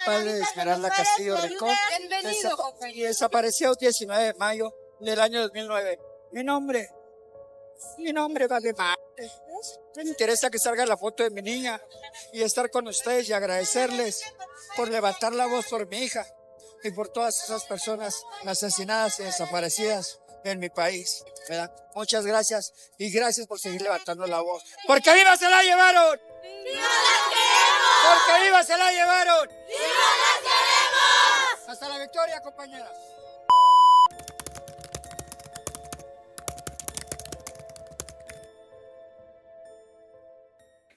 padre de Esmeralda Castillo Rincón, y desapareció el 19 de mayo del año 2009. Mi nombre vale más. Me interesa que salga la foto de mi niña y estar con ustedes y agradecerles por levantar la voz por mi hija y por todas esas personas asesinadas y desaparecidas en mi país, ¿verdad? Muchas gracias y gracias por seguir levantando la voz. ¡Porque viva se la llevaron! ¡Viva la queremos! ¡Porque viva se la llevaron! ¡Viva la queremos! ¡Hasta la victoria, compañeras!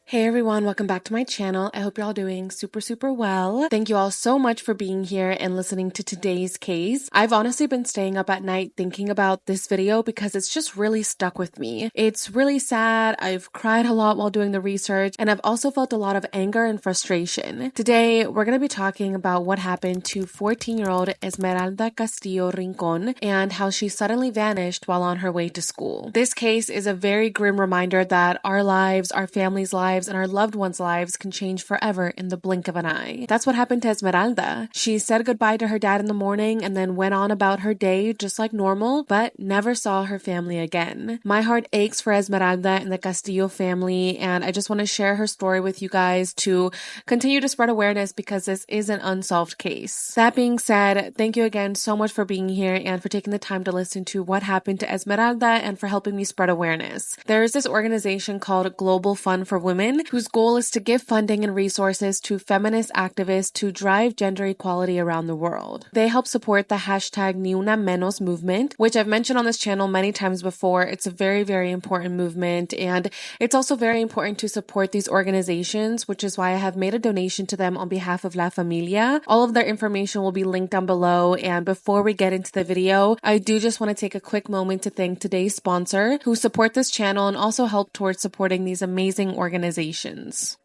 Hey everyone, welcome back to my channel. I hope you're all doing super well. Thank you all so much for being here and listening to today's case. I've honestly been staying up at night thinking about this video because it's just really stuck with me. It's really sad. I've cried a lot while doing the research, and I've also felt a lot of anger and frustration. Today, we're going to be talking about what happened to 14-year-old Esmeralda Castillo Rincón and how she suddenly vanished while on her way to school. This case is a very grim reminder that our lives, our families' lives, and our loved ones' lives can change forever in the blink of an eye. That's what happened to Esmeralda. She said goodbye to her dad in the morning and then went on about her day just like normal, but never saw her family again. My heart aches for Esmeralda and the Castillo family, and I just want to share her story with you guys to continue to spread awareness because this is an unsolved case. That being said, thank you again so much for being here and for taking the time to listen to what happened to Esmeralda and for helping me spread awareness. There is this organization called Global Fund for Women whose goal is to give funding and resources to feminist activists to drive gender equality around the world. They help support the hashtag Ni Una Menos movement, which I've mentioned on this channel many times before. It's a very important movement, and it's also very important to support these organizations, which is why I have made a donation to them on behalf of La Familia. All of their information will be linked down below, and before we get into the video, I do just want to take a quick moment to thank today's sponsor who support this channel and also help towards supporting these amazing organizations.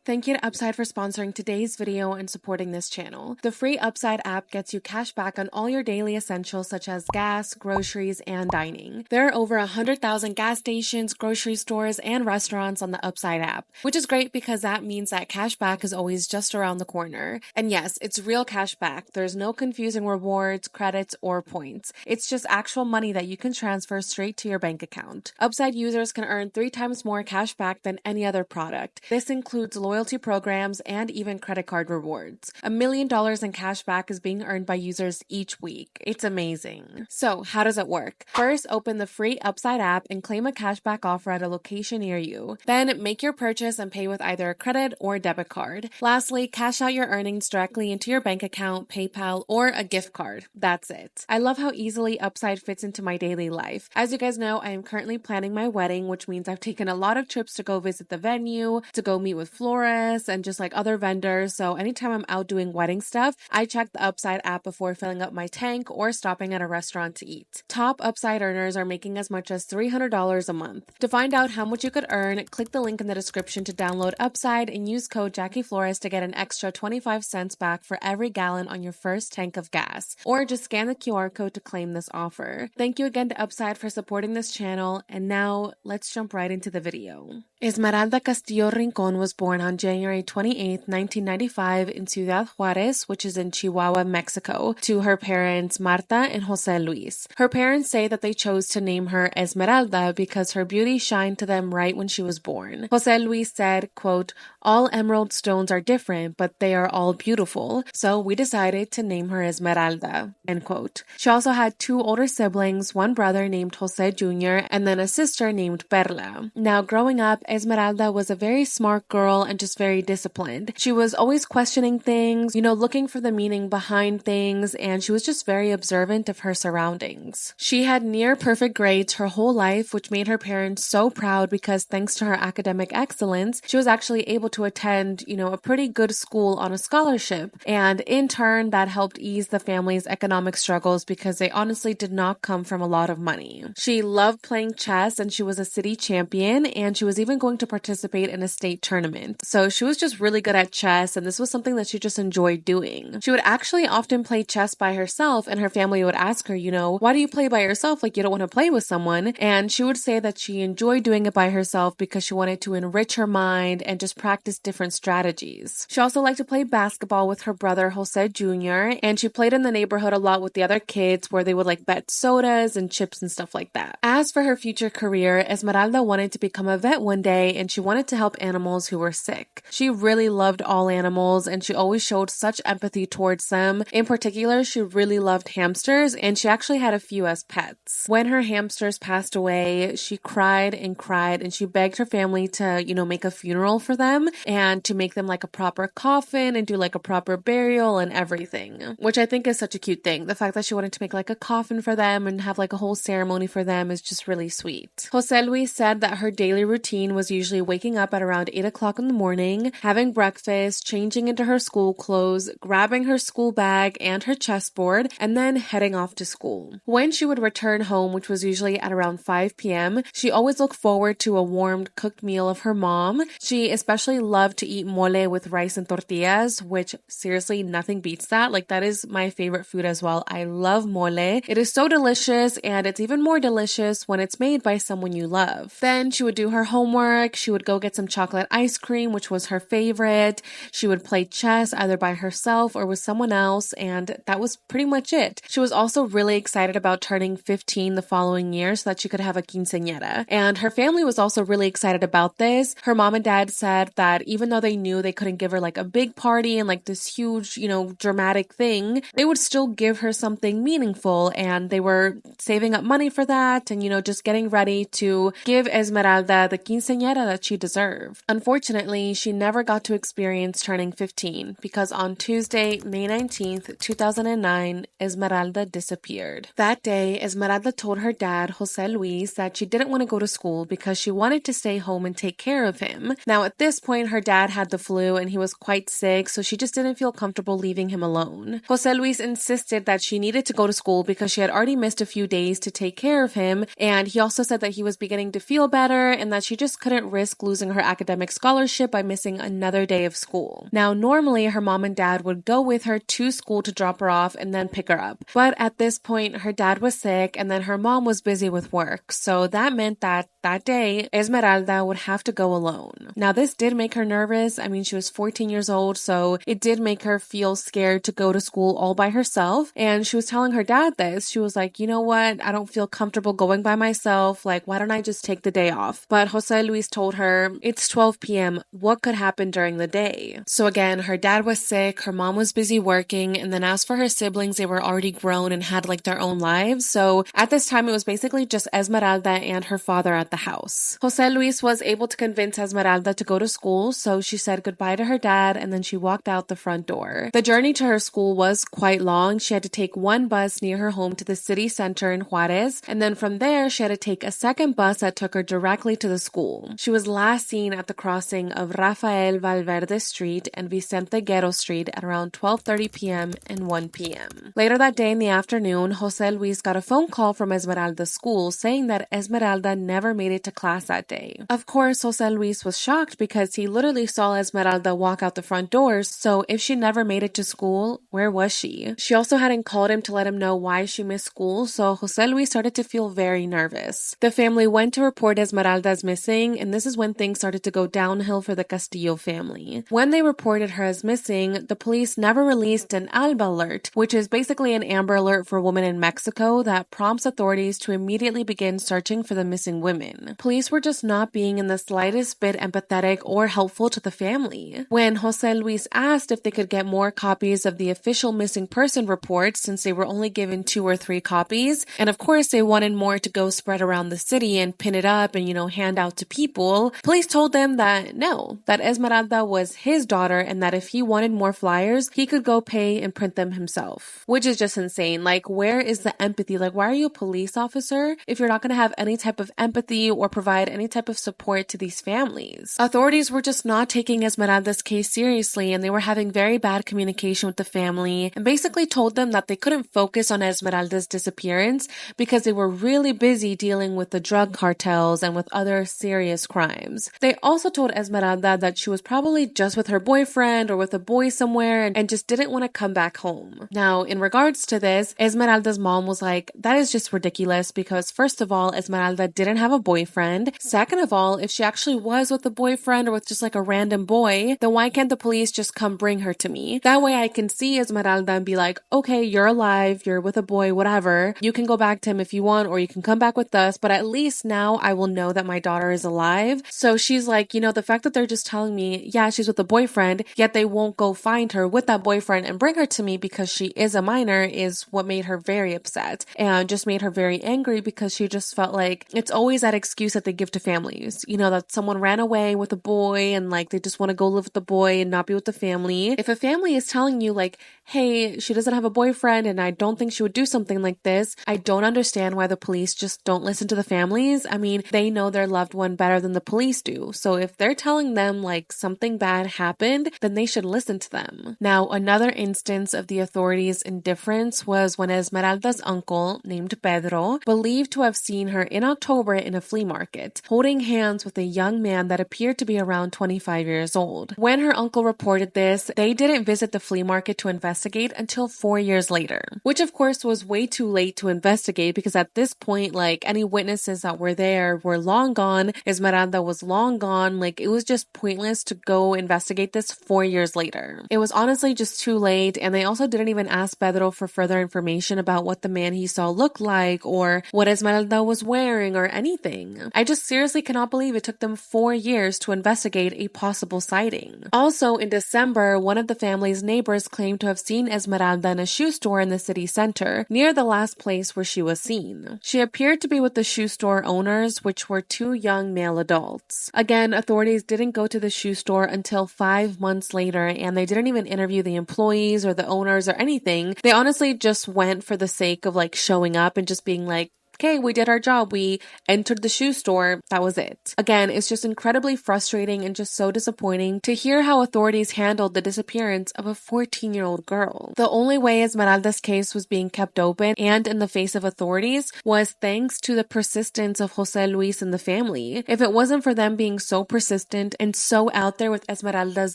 Thank you to Upside for sponsoring today's video and supporting this channel. The free Upside app gets you cash back on all your daily essentials such as gas, groceries, and dining. There are over 100,000 gas stations, grocery stores, and restaurants on the Upside app, which is great because that means that cash back is always just around the corner. And yes, it's real cash back. There's no confusing rewards, credits, or points. It's just actual money that you can transfer straight to your bank account. Upside users can earn 3 times more cash back than any other product. This includes loyalty programs and even credit card rewards. $1 million in cash back is being earned by users each week. It's amazing. So, how does it work? First, open the free Upside app and claim a cashback offer at a location near you. Then, make your purchase and pay with either a credit or debit card. Lastly, cash out your earnings directly into your bank account, PayPal, or a gift card. That's it. I love how easily Upside fits into my daily life. As you guys know, I am currently planning my wedding, which means I've taken a lot of trips to go visit the venue, to go meet with Flores and just like other vendors. So anytime I'm out doing wedding stuff, I check the Upside app before filling up my tank or stopping at a restaurant to eat. Top Upside earners are making as much as $300 a month. To find out how much you could earn, click the link in the description to download Upside and use code Jackie Flores to get an extra 25 cents back for every gallon on your first tank of gas. Or just scan the QR code to claim this offer. Thank you again to Upside for supporting this channel, and now let's jump right into the video. Esmeralda Castillo Rincón was born on January 28, 1995 in Ciudad Juarez, which is in Chihuahua, Mexico, to her parents Marta and José Luis. Her parents say that they chose to name her Esmeralda because her beauty shined to them right when she was born. José Luis said, quote, "All emerald stones are different, but they are all beautiful, so we decided to name her Esmeralda," end quote. She also had 2 older siblings, one brother named José Jr., and then a sister named Perla. Now, growing up, Esmeralda was a very smart girl and just very disciplined. She was always questioning things, looking for the meaning behind things, and she was just very observant of her surroundings. She had near perfect grades her whole life, which made her parents so proud because thanks to her academic excellence, she was actually able to attend, a pretty good school on a scholarship. And in turn, that helped ease the family's economic struggles because they honestly did not come from a lot of money. She loved playing chess and she was a city champion, and she was even going to participate in a state tournament. So she was just really good at chess, and this was something that she just enjoyed doing. She would actually often play chess by herself, and her family would ask her, why do you play by yourself? Like, you don't want to play with someone. And she would say that she enjoyed doing it by herself because she wanted to enrich her mind and just practice different strategies. She also liked to play basketball with her brother Jose Jr., and she played in the neighborhood a lot with the other kids where they would like bet sodas and chips and stuff like that. As for her future career, Esmeralda wanted to become a vet one day, and she wanted to help animals who were sick. She really loved all animals, and she always showed such empathy towards them. In particular, she really loved hamsters, and she actually had a few as pets. When her hamsters passed away, she cried and cried, and she begged her family to, make a funeral for them and to make them like a proper coffin and do like a proper burial and everything, which I think is such a cute thing. The fact that she wanted to make like a coffin for them and have like a whole ceremony for them is just really sweet. Jose Luis said that her daily routine was usually waking up at around 8 o'clock in the morning, having breakfast, changing into her school clothes, grabbing her school bag and her chessboard, and then heading off to school. When she would return home, which was usually at around 5 p.m., she always looked forward to a warmed cooked meal of her mom. She especially loved to eat mole with rice and tortillas, which seriously nothing beats that. Like, that is my favorite food as well. I love mole. It is so delicious, and it's even more delicious when it's made by someone you love. Then she would do her homework. She would go get some chocolate ice cream, which was her favorite. She would play chess either by herself or with someone else, and that was pretty much it. She was also really excited about turning 15 the following year so that she could have a quinceañera. And her family was also really excited about this. Her mom and dad said that even though they knew they couldn't give her like a big party and like this huge, dramatic thing, they would still give her something meaningful, and they were saving up money for that and, just getting ready to give Esmeralda the quinceañera that she deserved. Unfortunately, she never got to experience turning 15 because on Tuesday, May 19th, 2009, Esmeralda disappeared. That day, Esmeralda told her dad, Jose Luis, that she didn't want to go to school because she wanted to stay home and take care of him. Now, at this point, her dad had the flu and he was quite sick, so she just didn't feel comfortable leaving him alone. Jose Luis insisted that she needed to go to school because she had already missed a few days to take care of him, and he also said that he was beginning to feel better and that she just couldn't risk losing her academic scholarship by missing another day of school. Now, normally her mom and dad would go with her to school to drop her off and then pick her up, but at this point her dad was sick and then her mom was busy with work, so that meant that day Esmeralda would have to go alone. Now, this did make her nervous. I mean, she was 14 years old, so it did make her feel scared to go to school all by herself, and she was telling her dad this. She was like, you know what, I don't feel comfortable going by myself, like, why don't I just take the day off? But Jose Luis told her, it's 12 p.m. What could happen during the day? So again, her dad was sick, her mom was busy working, and then as for her siblings, they were already grown and had like their own lives. So at this time, it was basically just Esmeralda and her father at the house. Jose Luis was able to convince Esmeralda to go to school, so she said goodbye to her dad and then she walked out the front door. The journey to her school was quite long. She had to take one bus near her home to the city center in Juarez, and then from there she had to take a second bus that took her directly to the school. She was last seen at the crossing of Rafael Valverde Street and Vicente Guerrero Street at around 12:30 p.m. and 1 p.m. Later that day in the afternoon, Jose Luis got a phone call from Esmeralda's school saying that Esmeralda never made it to class that day. Of course, Jose Luis was shocked because he literally saw Esmeralda walk out the front doors, so if she never made it to school, where was she? She also hadn't called him to let him know why she missed school, so Jose Luis started to feel very nervous. The family went to report Esmeraldas missing, and this is when things started to go downhill for the Castillo family. When they reported her as missing, the police never released an ALBA alert, which is basically an Amber Alert for women in Mexico that prompts authorities to immediately begin searching for the missing women. Police were just not being in the slightest bit empathetic or helpful to the family. When Jose Luis asked if they could get more copies of the official missing person report, since they were only given 2 or 3 copies, and of course they wanted more to go spread around the city and pin it up and, hand out to people, police told them that no, that Esmeralda was his daughter and that if he wanted more flyers, he could go pay and print them himself. Which is just insane. Like, where is the empathy? Like, why are you a police officer if you're not going to have any type of empathy see or provide any type of support to these families. Authorities were just not taking Esmeralda's case seriously, and they were having very bad communication with the family and basically told them that they couldn't focus on Esmeralda's disappearance because they were really busy dealing with the drug cartels and with other serious crimes. They also told Esmeralda that she was probably just with her boyfriend or with a boy somewhere and just didn't want to come back home. Now, in regards to this, Esmeralda's mom was like, that is just ridiculous because first of all, Esmeralda didn't have a boyfriend. Second of all, if she actually was with a boyfriend or with just like a random boy, then why can't the police just come bring her to me? That way I can see Esmeralda and be like, okay, you're alive, you're with a boy, whatever. You can go back to him if you want, or you can come back with us, but at least now I will know that my daughter is alive. So she's like, the fact that they're just telling me, yeah, she's with a boyfriend, yet they won't go find her with that boyfriend and bring her to me because she is a minor is what made her very upset and just made her very angry because she just felt like it's always that excuse that they give to families, that someone ran away with a boy and like they just want to go live with the boy and not be with the family. If a family is telling you like, hey, she doesn't have a boyfriend and I don't think she would do something like this, I don't understand why the police just don't listen to the families. I mean, they know their loved one better than the police do. So if they're telling them like something bad happened, then they should listen to them. Now, another instance of the authorities' indifference was when Esmeralda's uncle, named Pedro, believed to have seen her in October in a flea market, holding hands with a young man that appeared to be around 25 years old. When her uncle reported this, they didn't visit the flea market to investigate until 4 years later, which of course was way too late to investigate because at this point, like any witnesses that were there were long gone. Esmeralda was long gone. Like it was just pointless to go investigate this 4 years later. It was honestly just too late, and they also didn't even ask Pedro for further information about what the man he saw looked like or what Esmeralda was wearing or anything. I just seriously cannot believe it took them 4 years to investigate a possible sighting. Also, in December, one of the family's neighbors claimed to have seen Esmeralda in a shoe store in the city center, near the last place where she was seen. She appeared to be with the shoe store owners, which were 2 young male adults. Again, authorities didn't go to the shoe store until 5 months later, and they didn't even interview the employees or the owners or anything. They honestly just went for the sake of like showing up and just being like, okay, we did our job. We entered the shoe store. That was it. Again, it's just incredibly frustrating and just so disappointing to hear how authorities handled the disappearance of a 14-year-old girl. The only way Esmeralda's case was being kept open and in the face of authorities was thanks to the persistence of Jose Luis and the family. If it wasn't for them being so persistent and so out there with Esmeralda's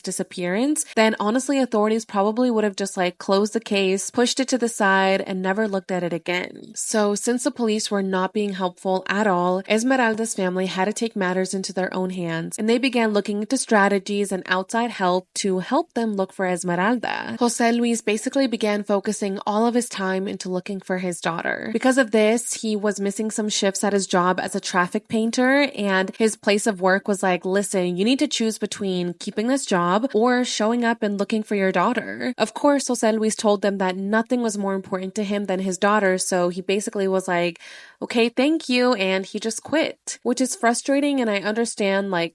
disappearance, then honestly authorities probably would have just like closed the case, pushed it to the side, and never looked at it again. So since the police were not being helpful at all, Esmeralda's family had to take matters into their own hands, and they began looking into strategies and outside help to help them look for Esmeralda. Jose Luis basically began focusing all of his time into looking for his daughter. Because of this, he was missing some shifts at his job as a traffic painter, and his place of work was like, listen, you need to choose between keeping this job or showing up and looking for your daughter. Of course, Jose Luis told them that nothing was more important to him than his daughter, so he basically was like, okay, thank you, and he just quit, which is frustrating. And I understand, like,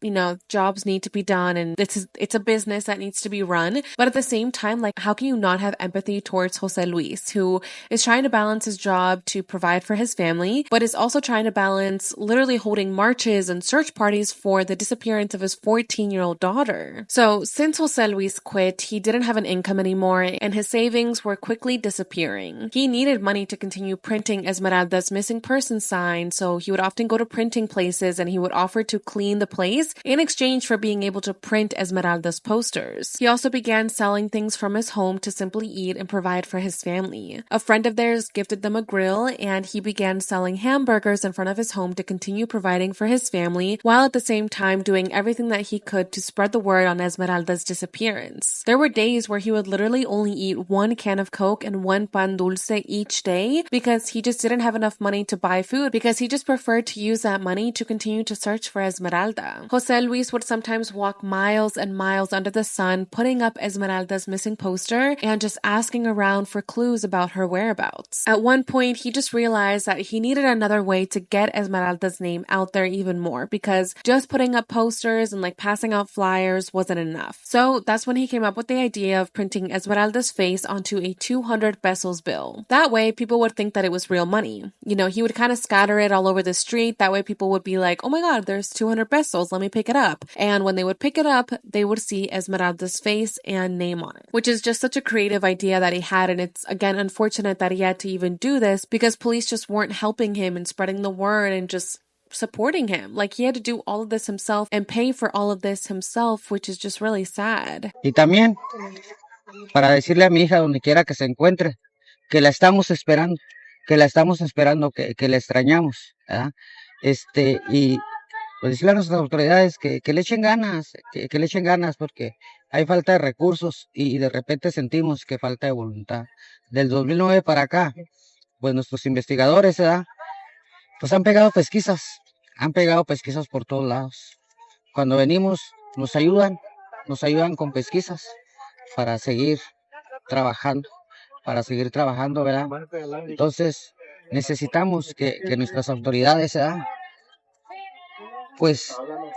jobs need to be done, and it's a business that needs to be run, but at the same time, like, how can you not have empathy towards Jose Luis, who is trying to balance his job to provide for his family, but is also trying to balance literally holding marches and search parties for the disappearance of his 14-year-old daughter. So since Jose Luis quit, he didn't have an income anymore, and his savings were quickly disappearing. He needed money to continue printing Esmeralda's missing person sign, so he would often go to printing places and he would offer to clean the place in exchange for being able to print Esmeralda's posters. He also began selling things from his home to simply eat and provide for his family. A friend of theirs gifted them a grill, and he began selling hamburgers in front of his home to continue providing for his family, while at the same time doing everything that he could to spread the word on Esmeralda's disappearance. There were days where he would literally only eat 1 can of Coke and 1 pan dulce each day because he just didn't have enough money to buy food, because he just preferred to use that money to continue to search for Esmeralda. Jose Luis would sometimes walk miles and miles under the sun, putting up Esmeralda's missing poster and just asking around for clues about her whereabouts. At one point, he just realized that he needed another way to get Esmeralda's name out there even more, because just putting up posters and like passing out flyers wasn't enough. So that's when he came up with the idea of printing Esmeralda's face onto a 200 pesos bill. That way, people would think that it was real money. he would kind of scatter it all over the street. That way people would be like, oh my God, there's 200 pesos. Let me pick it up. And when they would pick it up, they would see Esmeralda's face and name on it, which is just such a creative idea that he had. And it's, again, unfortunate that he had to even do this because police just weren't helping him and spreading the word and just supporting him. Like, he had to do all of this himself and pay for all of this himself, which is just really sad. Y también para decirle a mi hija donde quiera que se encuentre que la estamos esperando, que la extrañamos, ¿verdad? Y pues decirle a nuestras autoridades que le echen ganas, que le echen ganas porque hay falta de recursos y de repente sentimos que falta de voluntad. Del 2009 para acá, pues nuestros investigadores, ¿verdad? Pues han pegado pesquisas por todos lados. Cuando venimos nos ayudan con pesquisas para seguir trabajando, ¿verdad? Entonces necesitamos que nuestras autoridades, ¿verdad?, pues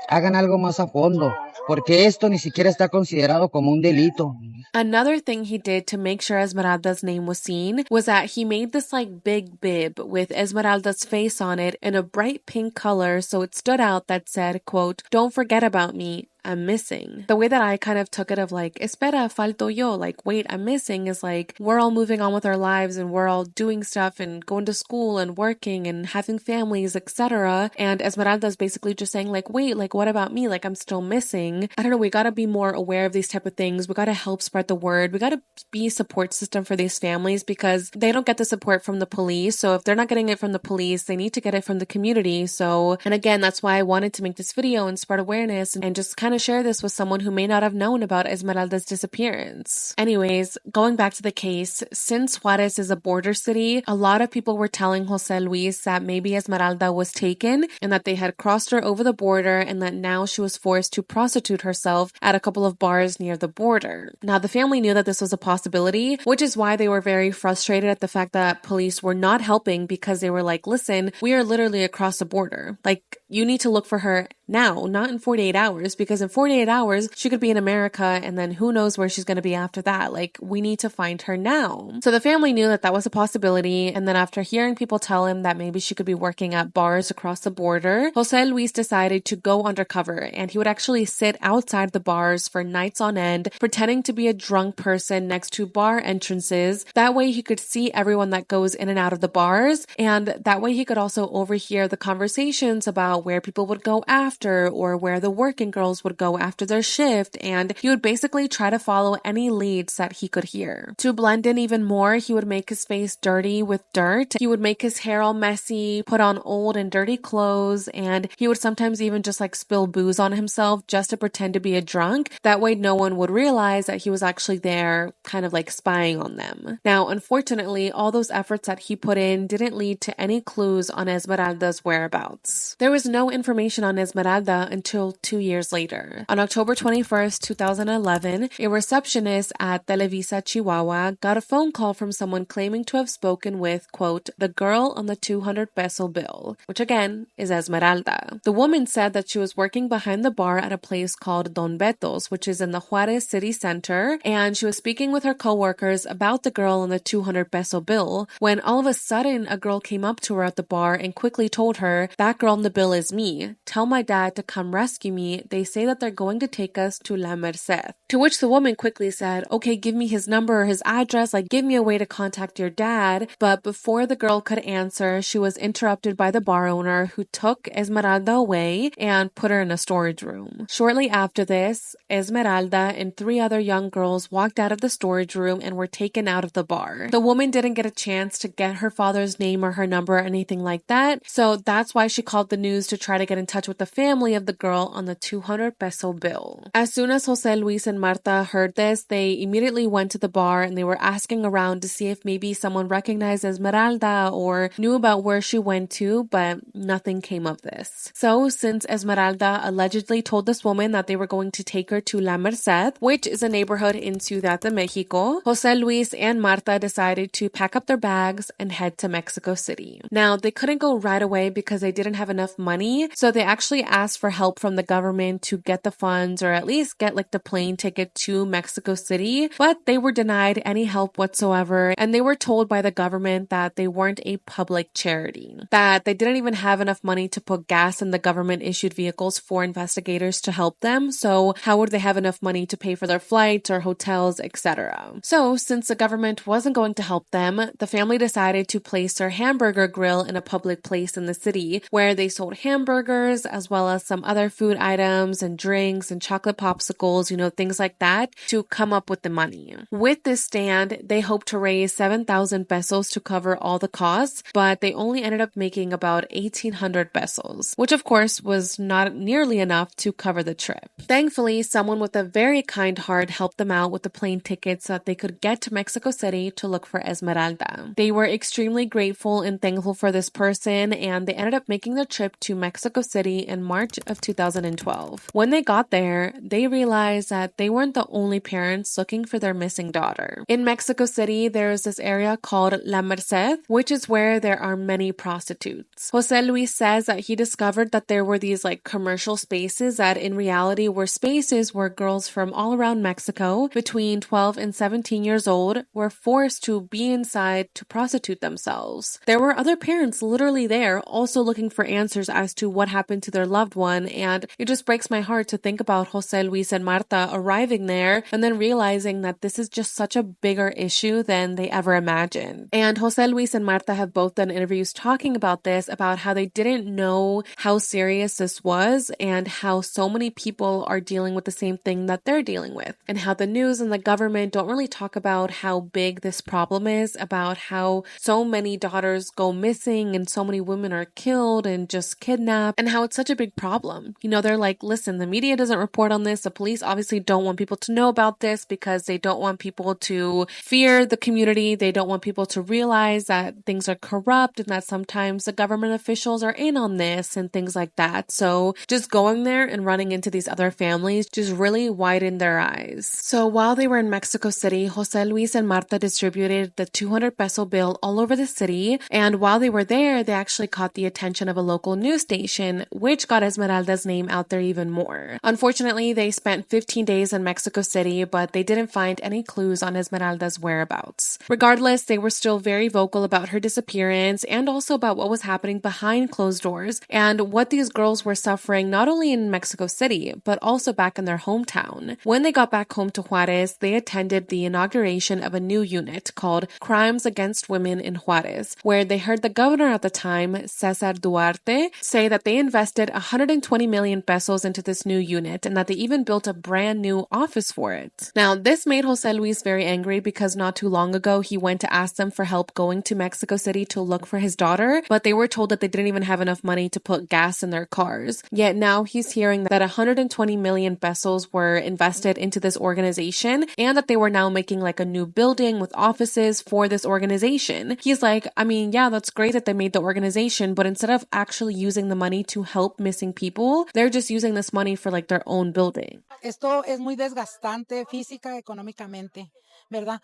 hagan algo más a fondo, porque esto ni siquiera está considerado como un delito. Another thing he did to make sure Esmeralda's name was seen was that he made this like big bib with Esmeralda's face on it in a bright pink color, so it stood out, that said, quote, "Don't forget about me, I'm missing." The way that I kind of took it of like, espera, falto yo, like, wait, I'm missing, is like, we're all moving on with our lives and we're all doing stuff and going to school and working and having families, etc. And Esmeralda's basically just saying like, wait, like, what about me? Like, I'm still missing. I don't know, we gotta be more aware of these type of things. We gotta help spread the word. We gotta be a support system for these families because they don't get the support from the police. So if they're not getting it from the police, they need to get it from the community. So, and again, that's why I wanted to make this video and spread awareness and just kind of share this with someone who may not have known about Esmeralda's disappearance. Anyways, going back to the case, since Juarez is a border city, a lot of people were telling Jose Luis that maybe Esmeralda was taken and that they had crossed her over the border and that now she was forced to prostitute herself at a couple of bars near the border. Now, the family knew that this was a possibility, which is why they were very frustrated at the fact that police were not helping because they were like, listen, we are literally across the border. Like, you need to look for her now, not in 48 hours, because in 48 hours, she could be in America and then who knows where she's going to be after that. Like, we need to find her now. So the family knew that that was a possibility. And then after hearing people tell him that maybe she could be working at bars across the border, Jose Luis decided to go undercover, and he would actually sit outside the bars for nights on end, pretending to be a drunk person next to bar entrances. That way he could see everyone that goes in and out of the bars, and that way he could also overhear the conversations about where people would go after or where the working girls would go after their shift, and he would basically try to follow any leads that he could hear. To blend in even more, he would make his face dirty with dirt. He would make his hair all messy, put on old and dirty clothes, and he would sometimes even just like spill booze on himself just to pretend to be a drunk. That way no one would realize that he was actually there kind of like spying on them. Now, unfortunately, all those efforts that he put in didn't lead to any clues on Esmeralda's whereabouts. There was no information on Esmeralda until 2 years later. On October 21st, 2011, a receptionist at Televisa Chihuahua got a phone call from someone claiming to have spoken with, quote, the girl on the 200 peso bill, which again is Esmeralda. The woman said that she was working behind the bar at a place called Don Beto's, which is in the Juarez city center, and she was speaking with her coworkers about the girl on the 200 peso bill when all of a sudden a girl came up to her at the bar and quickly told her, that girl on the bill is me. Tell my dad to come rescue me. They say that they're going to take us to La Merced. To which the woman quickly said, okay, give me his number or his address, like give me a way to contact your dad. But before the girl could answer, she was interrupted by the bar owner who took Esmeralda away and put her in a storage room. Shortly after this, Esmeralda and 3 other young girls walked out of the storage room and were taken out of the bar. The woman didn't get a chance to get her father's name or her number or anything like that, so that's why she called the news to try to get in touch with the family of the girl on the 200 peso bill. As soon as Jose Luis and Marta heard this, they immediately went to the bar and they were asking around to see if maybe someone recognized Esmeralda or knew about where she went to, but nothing came of this. So since Esmeralda allegedly told this woman that they were going to take her to La Merced, which is a neighborhood in Ciudad de Mexico, Jose Luis and Marta decided to pack up their bags and head to Mexico City. Now, they couldn't go right away because they didn't have enough money, so they actually asked for help from the government to get the funds or at least get like the plane ticket to Mexico City, but they were denied any help whatsoever, and they were told by the government that they weren't a public charity, that they didn't even have enough money to put gas in the government issued vehicles for investigators to help them, so how would they have enough money to pay for their flights or hotels, etc. So since the government wasn't going to help them, the family decided to place their hamburger grill in a public place in the city where they sold hamburgers as well as some other food items and drinks and chocolate popsicles, things like that, to come up with the money. With this stand, they hoped to raise 7,000 pesos to cover all the costs, but they only ended up making about 1,800 pesos, which of course was not nearly enough to cover the trip. Thankfully, someone with a very kind heart helped them out with the plane tickets so that they could get to Mexico City to look for Esmeralda. They were extremely grateful and thankful for this person, and they ended up making the trip to Mexico City in March of 2012. When they got there, they realized that they weren't the only parents looking for their missing daughter. In Mexico City, there is this area called La Merced, which is where there are many prostitutes. Jose Luis says that he discovered that there were these commercial spaces that in reality were spaces where girls from all around Mexico between 12 and 17 years old were forced to be inside to prostitute themselves. There were other parents literally there also looking for answers as to what happened to their loved one, and it just breaks my heart to think about Jose Luis and Marta arriving there and then realizing that this is just such a bigger issue than they ever imagined. And Jose Luis and Marta have both done interviews talking about this, about how they didn't know how serious this was and how so many people are dealing with the same thing that they're dealing with, and how the news and the government don't really talk about how big this problem is, about how so many daughters go missing and so many women are killed and just kidnapped, and how it's such a big problem. They're like, listen, the media doesn't report on this. The police obviously don't want people to know about this because they don't want people to fear the community. They don't want people to realize that things are corrupt and that sometimes the government officials are in on this and things like that. So just going there and running into these other families just really widened their eyes. So while they were in Mexico City, Jose Luis and Marta distributed the 200 peso bill all over the city, and while they were there, they actually caught the attention of a local news station, which got Esmeralda's name out there even more. Unfortunately, they spent 15 days in Mexico City, but they didn't find any clues on Esmeralda's whereabouts. Regardless, they were still very vocal about her disappearance and also about what was happening behind closed doors and what these girls were suffering not only in Mexico City, but also back in their hometown. When they got back home to Juarez, they attended the inauguration of a new unit called Crimes Against Women in Juarez, where they heard the governor at the time, Cesar Duarte, say that they invested 120 million pesos into this new unit and that they even built a brand new office for it. Now, this made Jose Luis very angry because not too long ago he went to ask them for help going to Mexico City to look for his daughter, but they were told that they didn't even have enough money to put gas in their cars. Yet now he's hearing that 120 million pesos were invested into this organization and that they were now making a new building with offices for this organization. He's like, yeah, that's great that they made the organization, but instead of actually using the money to help missing people, they're just using this money for their own building. Esto es muy desgastante física, económicamente, ¿verdad?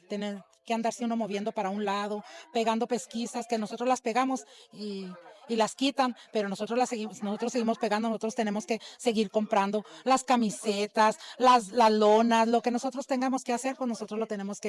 Tener que andarse uno moviendo para un lado, pegando pesquisas que nosotros las pegamos y las quitan, pero nosotros seguimos pegando, nosotros tenemos que seguir comprando las camisetas, las lonas, lo que nosotros tengamos que hacer, pues nosotros lo tenemos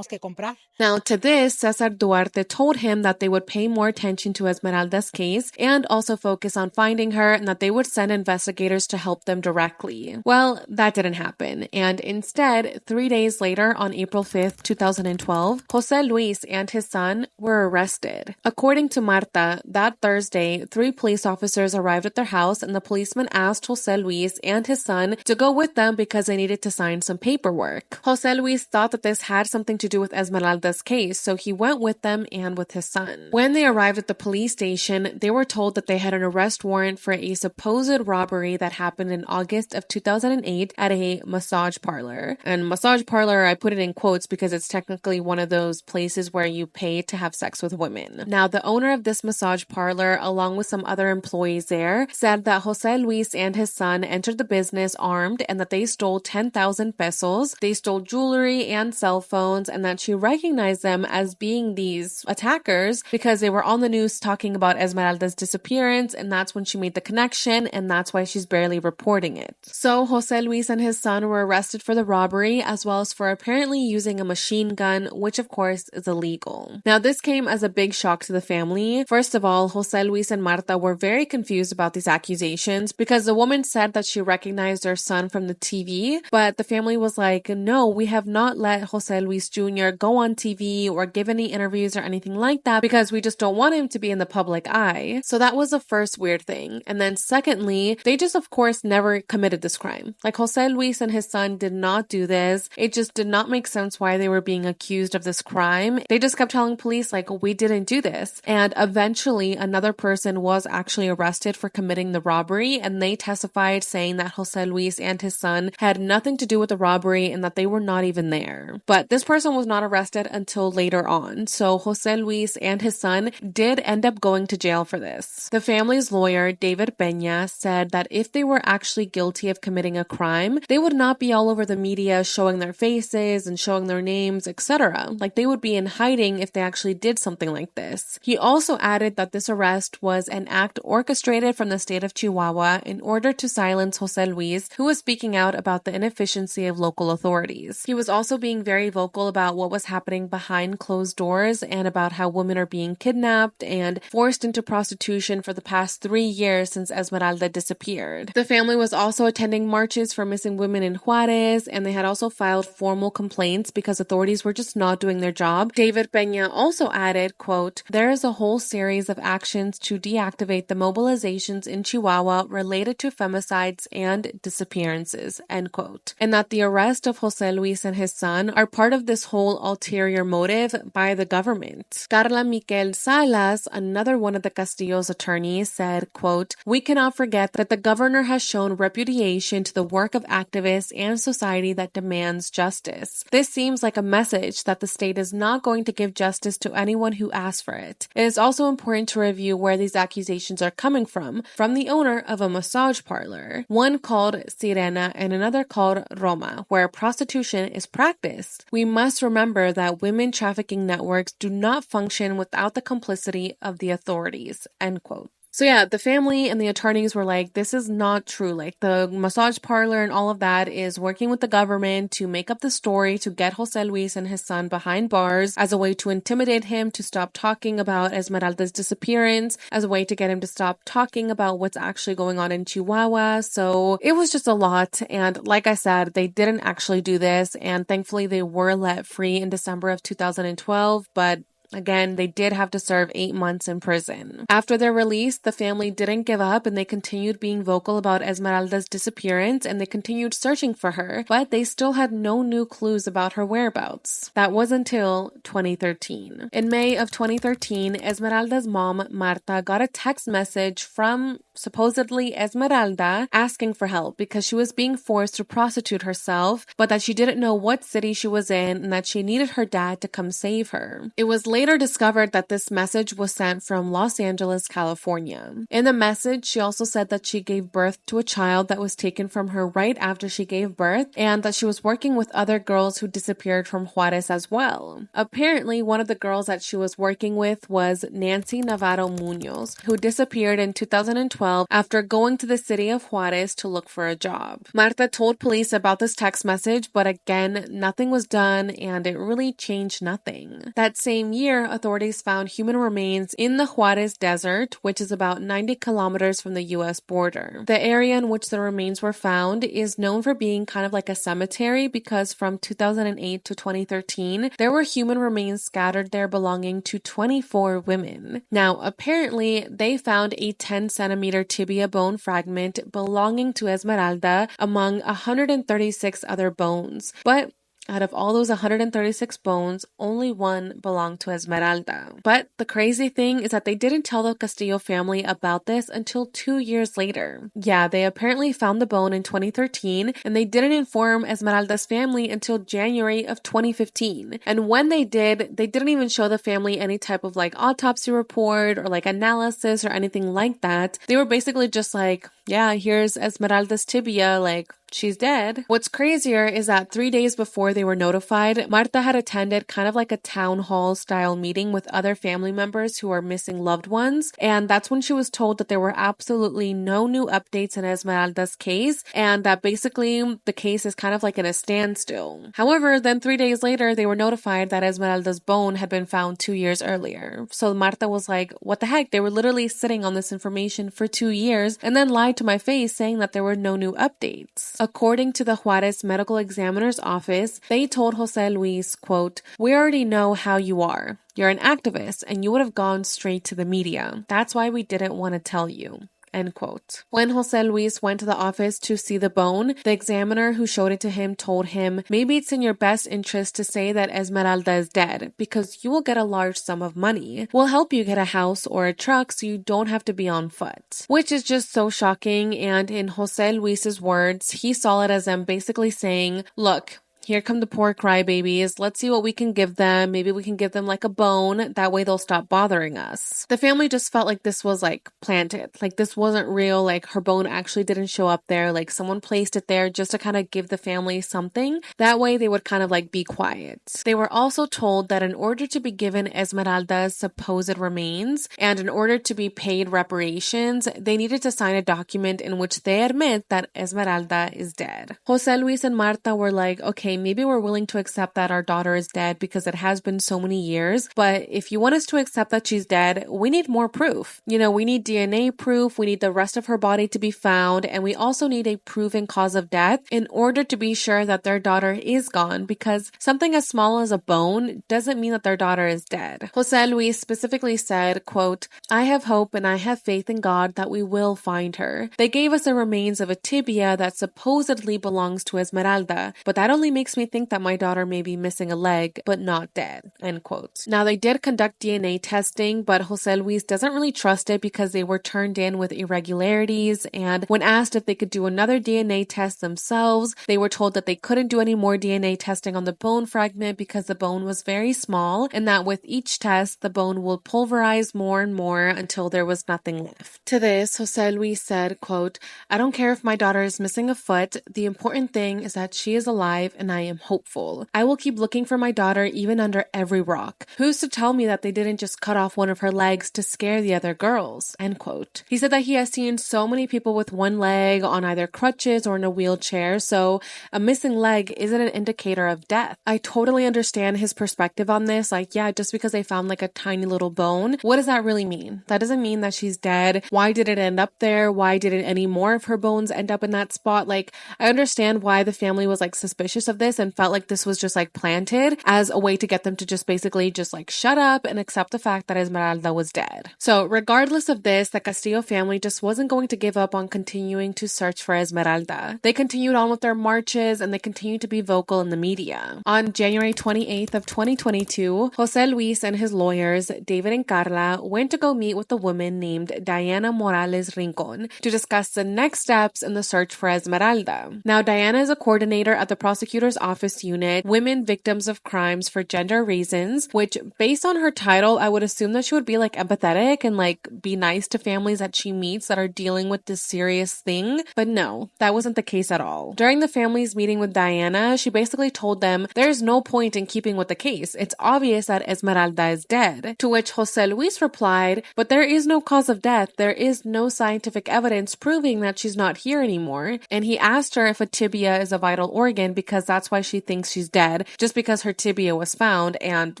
que comprar. Now, to this, Cesar Duarte told him that they would pay more attention to Esmeralda's case and also focus on finding her, and that they would send investigators to help them directly. Well, that didn't happen, and instead, 3 days later, on April 5th, 2012, Jose Luis and his son were arrested. According to Marta, that Thursday, 3 police officers arrived at their house, and the policeman asked Jose Luis and his son to go with them because they needed to sign some paperwork. Jose Luis thought that this had something to do with Esmeralda's case, so he went with them and with his son. When they arrived at the police station, they were told that they had an arrest warrant for a supposed robbery that happened in August of 2008 at a massage parlor. And massage parlor, I put it in quotes because it's technically one of those places where you pay to have sex with women. Now, the owner of this massage massage parlor, along with some other employees there, said that Jose Luis and his son entered the business armed and that they stole 10,000 pesos, they stole jewelry and cell phones, and that she recognized them as being these attackers because they were on the news talking about Esmeralda's disappearance, and that's when she made the connection, and that's why she's barely reporting it. So Jose Luis and his son were arrested for the robbery, as well as for apparently using a machine gun, which of course is illegal. Now, this came as a big shock to the family. First of all, Jose Luis and Marta were very confused about these accusations because the woman said that she recognized their son from the TV, but the family was like, no, we have not let Jose Luis Jr. go on TV or give any interviews or anything like that because we just don't want him to be in the public eye. So that was the first weird thing. And then secondly, they just of course never committed this crime. Like, Jose Luis and his son did not do this. It just did not make sense why they were being accused of this crime. They just kept telling police like, we didn't do this. And eventually another person was actually arrested for committing the robbery, and they testified saying that Jose Luis and his son had nothing to do with the robbery and that they were not even there. But this person was not arrested until later on. So Jose Luis and his son did end up going to jail for this. The family's lawyer, David Peña, said that if they were actually guilty of committing a crime, they would not be all over the media showing their faces and showing their names, etc. Like, they would be in hiding if they actually did something like this. He also added that this arrest was an act orchestrated from the state of Chihuahua in order to silence Jose Luis, who was speaking out about the inefficiency of local authorities. He was also being very vocal about what was happening behind closed doors and about how women are being kidnapped and forced into prostitution for the past 3 years since Esmeralda disappeared. The family was also attending marches for missing women in Juarez, and they had also filed formal complaints because authorities were just not doing their job. David Peña also added, quote, there is a whole series of actions to deactivate the mobilizations in Chihuahua related to femicides and disappearances, end quote. And that the arrest of Jose Luis and his son are part of this whole ulterior motive by the government. Carla Miquel Salas, another one of the Castillo's attorneys, said, quote, we cannot forget that the governor has shown repudiation to the work of activists and society that demands justice. This seems like a message that the state is not going to give justice to anyone who asks for it. It is also important to review where these accusations are coming from the owner of a massage parlor, one called Sirena and another called Roma, where prostitution is practiced. We must remember that women trafficking networks do not function without the complicity of the authorities, end quote. So yeah, the family and the attorneys were like, this is not true. Like, the massage parlor and all of that is working with the government to make up the story to get Jose Luis and his son behind bars as a way to intimidate him to stop talking about Esmeralda's disappearance, as a way to get him to stop talking about what's actually going on in Chihuahua. So it was just a lot. And like I said, they didn't actually do this. And thankfully they were let free in December of 2012, but again, they did have to serve 8 months in prison. After their release, the family didn't give up and they continued being vocal about Esmeralda's disappearance, and they continued searching for her, but they still had no new clues about her whereabouts. That was until 2013. In May of 2013, Esmeralda's mom, Marta, got a text message from supposedly Esmeralda asking for help because she was being forced to prostitute herself, but that she didn't know what city she was in and that she needed her dad to come save her. It was later discovered that this message was sent from Los Angeles, California. In the message, she also said that she gave birth to a child that was taken from her right after she gave birth, and that she was working with other girls who disappeared from Juarez as well. Apparently, one of the girls that she was working with was Nancy Navarro Munoz, who disappeared in 2012 after going to the city of Juarez to look for a job. Marta told police about this text message, but again, nothing was done and it really changed nothing. That same year, authorities found human remains in the Juarez Desert, which is about 90 kilometers from the U.S. border. The area in which the remains were found is known for being kind of like a cemetery because from 2008 to 2013, there were human remains scattered there belonging to 24 women. Now, apparently, they found a 10-centimeter tibia bone fragment belonging to Esmeralda among 136 other bones. But Out of all those 136 bones, only one belonged to Esmeralda. But the crazy thing is that they didn't tell the Castillo family about this until 2 years later. Yeah, they apparently found the bone in 2013, and they didn't inform Esmeralda's family until January of 2015. And when they did, they didn't even show the family any type of like autopsy report or like analysis or anything like that. They were basically just like, yeah, here's Esmeralda's tibia, like, she's dead. What's crazier is that 3 days before they were notified, Marta had attended kind of like a town hall style meeting with other family members who are missing loved ones. And that's when she was told that there were absolutely no new updates in Esmeralda's case, and that basically the case is kind of like in a standstill. However, then 3 days later, they were notified that Esmeralda's bone had been found 2 years earlier. So Marta was like, what the heck? They were literally sitting on this information for 2 years and then lied to my face saying that there were no new updates. According to the Juarez Medical Examiner's office, they told Jose Luis, quote, "We already know how you are. You're an activist and you would have gone straight to the media. That's why we didn't want to tell you." End quote. When Jose Luis went to the office to see the bone, the examiner who showed it to him told him, maybe it's in your best interest to say that Esmeralda is dead because you will get a large sum of money. We'll help you get a house or a truck so you don't have to be on foot. Which is just so shocking, and in Jose Luis's words, he saw it as them basically saying, look, here come the poor crybabies. Let's see what we can give them. Maybe we can give them like a bone. That way they'll stop bothering us. The family just felt like this was like planted. Like this wasn't real. Like her bone actually didn't show up there. Like someone placed it there just to kind of give the family something. That way they would kind of like be quiet. They were also told that in order to be given Esmeralda's supposed remains and in order to be paid reparations, they needed to sign a document in which they admit that Esmeralda is dead. Jose Luis and Marta were like, okay, maybe we're willing to accept that our daughter is dead because it has been so many years, but if you want us to accept that she's dead, we need more proof. You know, we need DNA proof, we need the rest of her body to be found, and we also need a proven cause of death in order to be sure that their daughter is gone, because something as small as a bone doesn't mean that their daughter is dead. Jose Luis specifically said, quote, "I have hope and I have faith in God that we will find her. They gave us the remains of a tibia that supposedly belongs to Esmeralda, but that only makes me think that my daughter may be missing a leg, but not dead." End quote. Now, they did conduct DNA testing, but Jose Luis doesn't really trust it because they were turned in with irregularities, and when asked if they could do another DNA test themselves, they were told that they couldn't do any more DNA testing on the bone fragment because the bone was very small, and that with each test, the bone will pulverize more and more until there was nothing left. To this, Jose Luis said, quote, "I don't care if my daughter is missing a foot. The important thing is that she is alive and I am hopeful. I will keep looking for my daughter even under every rock. Who's to tell me that they didn't just cut off one of her legs to scare the other girls?" End quote. He said that he has seen so many people with one leg on either crutches or in a wheelchair, so a missing leg isn't an indicator of death. I totally understand his perspective on this. Like, yeah, just because they found like a tiny little bone, what does that really mean? That doesn't mean that she's dead. Why did it end up there? Why didn't any more of her bones end up in that spot? Like, I understand why the family was like suspicious of this and felt like this was just like planted as a way to get them to just basically just like shut up and accept the fact that Esmeralda was dead. So regardless of this, the Castillo family just wasn't going to give up on continuing to search for Esmeralda. They continued on with their marches and they continued to be vocal in the media. On January 28th of 2022, Jose Luis and his lawyers, David and Carla, went to go meet with a woman named Diana Morales Rincon to discuss the next steps in the search for Esmeralda. Now, Diana is a coordinator at the prosecutor's office unit, Women Victims of Crimes for Gender Reasons, which based on her title, I would assume that she would be like empathetic and like be nice to families that she meets that are dealing with this serious thing. But no, that wasn't the case at all. During the family's meeting with Diana, she basically told them there's no point in keeping with the case. It's obvious that Esmeralda is dead. To which Jose Luis replied, but there is no cause of death. There is no scientific evidence proving that she's not here anymore. And he asked her if a tibia is a vital organ because that's why she thinks she's dead, just because her tibia was found, and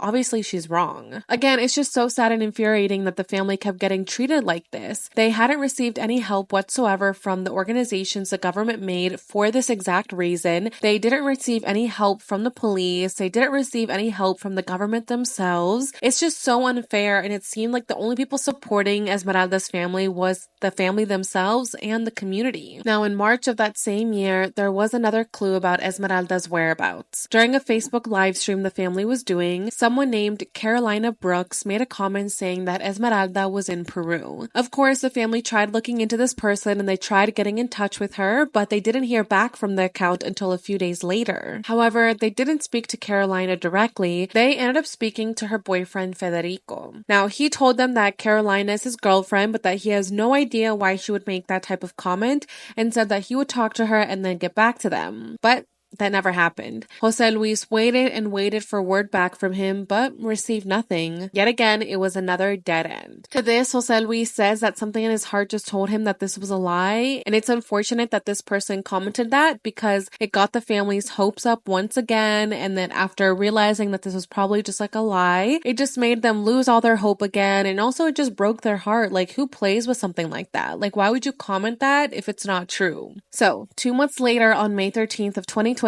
obviously she's wrong. Again, it's just so sad and infuriating that the family kept getting treated like this. They hadn't received any help whatsoever from the organizations the government made for this exact reason. They didn't receive any help from the police. They didn't receive any help from the government themselves. It's just so unfair, and it seemed like the only people supporting Esmeralda's family was the family themselves and the community. Now, in March of that same year, there was another clue about Esmeralda Esmeralda's whereabouts. During a Facebook live stream the family was doing, someone named Carolina Brooks made a comment saying that Esmeralda was in Peru. Of course, the family tried looking into this person and they tried getting in touch with her, but they didn't hear back from the account until a few days later. However, they didn't speak to Carolina directly. They ended up speaking to her boyfriend Federico. Now, he told them that Carolina is his girlfriend, but that he has no idea why she would make that type of comment, and said that he would talk to her and then get back to them. But that never happened. Jose Luis waited and waited for word back from him, but received nothing. Yet again, it was another dead end. To this, Jose Luis says that something in his heart just told him that this was a lie, and it's unfortunate that this person commented that because it got the family's hopes up once again, and then after realizing that this was probably just like a lie, it just made them lose all their hope again, and also it just broke their heart. Like, who plays with something like that? Like, why would you comment that if it's not true? So, 2 months later, on May 13th of 2022,